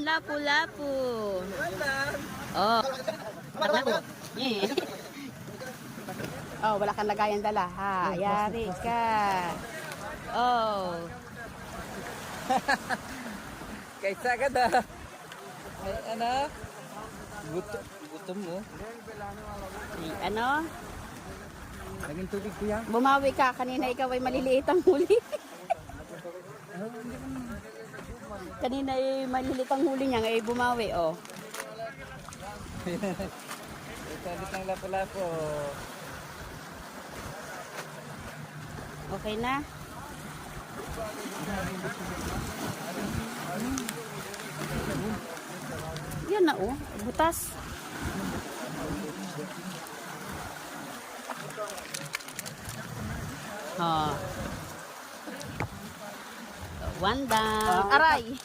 lapu-lapu. Oh. Oh, wala kang lagayan dala, ha? Yari ka. Oh. Kaysa ka da. Ay, ano? Gutom mo. Ano? Laging tubig ko yan. Bumawi ka. Kanina ikaw ay maliliit ang huli. Kanina ay maliliit ang huli niya. Ngayon bumawi, oh. Salit ng lapo-lapo. Okay na? Yan na, oh. Butas. Oh. One down. Aray!